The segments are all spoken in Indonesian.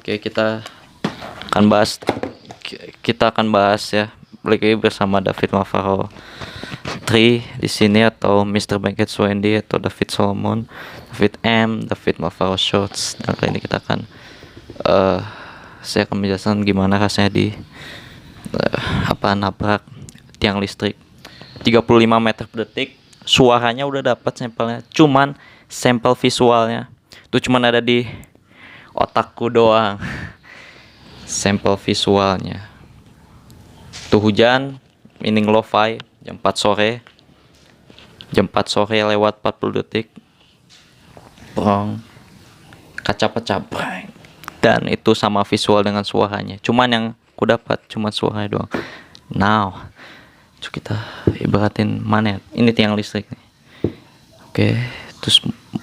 Oke, kita akan bahas ya. Balik lagi bersama David Mavaro 3 di sini, atau Mr. Blanket Wendy, atau David Solomon, David M, David Mavaro Shorts. Dan kali ini kita akan saya akan menjelaskan gimana rasanya di nabrak tiang listrik 35 meter per detik. Suaranya udah dapat sampelnya, cuman sampel visualnya itu cuman ada di otakku doang. Sampel visualnya tuh hujan, mining lo-fi, jam 4 sore lewat 40 detik, brong, kaca pecah, brang. Dan itu sama visual dengan suaranya, cuman yang aku dapat cuma suaranya doang. Now kita ibaratin mana ya? Ini tiang listrik nih. Oke, terus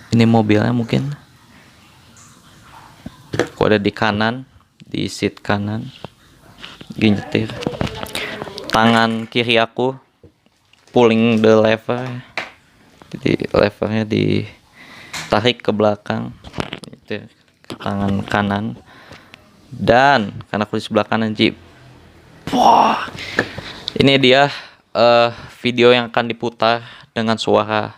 ini mobilnya mungkin aku ada di kanan, di seat kanan, gini nyetir. Tangan kiri aku pulling the lever, jadi levernya ditarik ke belakang, nyetir ke tangan kanan. Dan karena aku di sebelah kanan Jeep, wah, ini dia video yang akan diputar dengan suara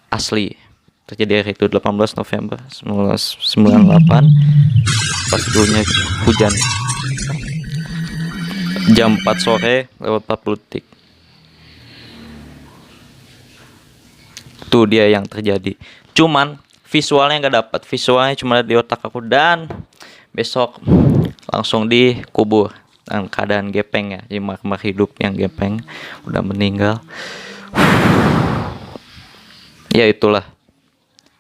asli. Terjadi hari itu 18 November 1998, pas dulunya hujan, jam 4 sore lewat 40 detik. Itu dia yang terjadi, cuman visualnya nggak dapat. Visualnya cuma di otak aku, dan besok langsung dikubur dalam keadaan gepeng ya, jadi makhluk hidup yang gepeng udah meninggal. Ya itulah.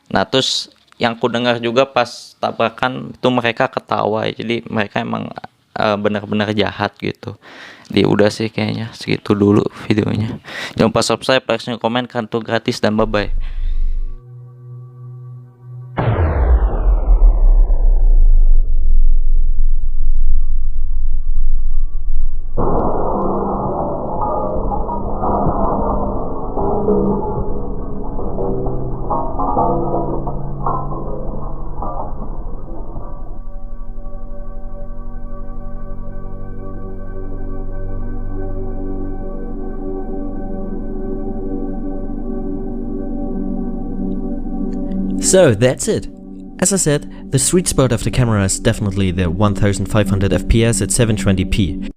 Nah, terus yang ku dengar juga pas tabrakan itu mereka ketawa ya. Jadi mereka emang benar-benar jahat gitu. Jadi udah sih kayaknya segitu dulu videonya. Jangan lupa subscribe, like, share, komen, kartu gratis, dan bye-bye. So that's it. As I said, the sweet spot of the camera is definitely the 1500 fps at 720p.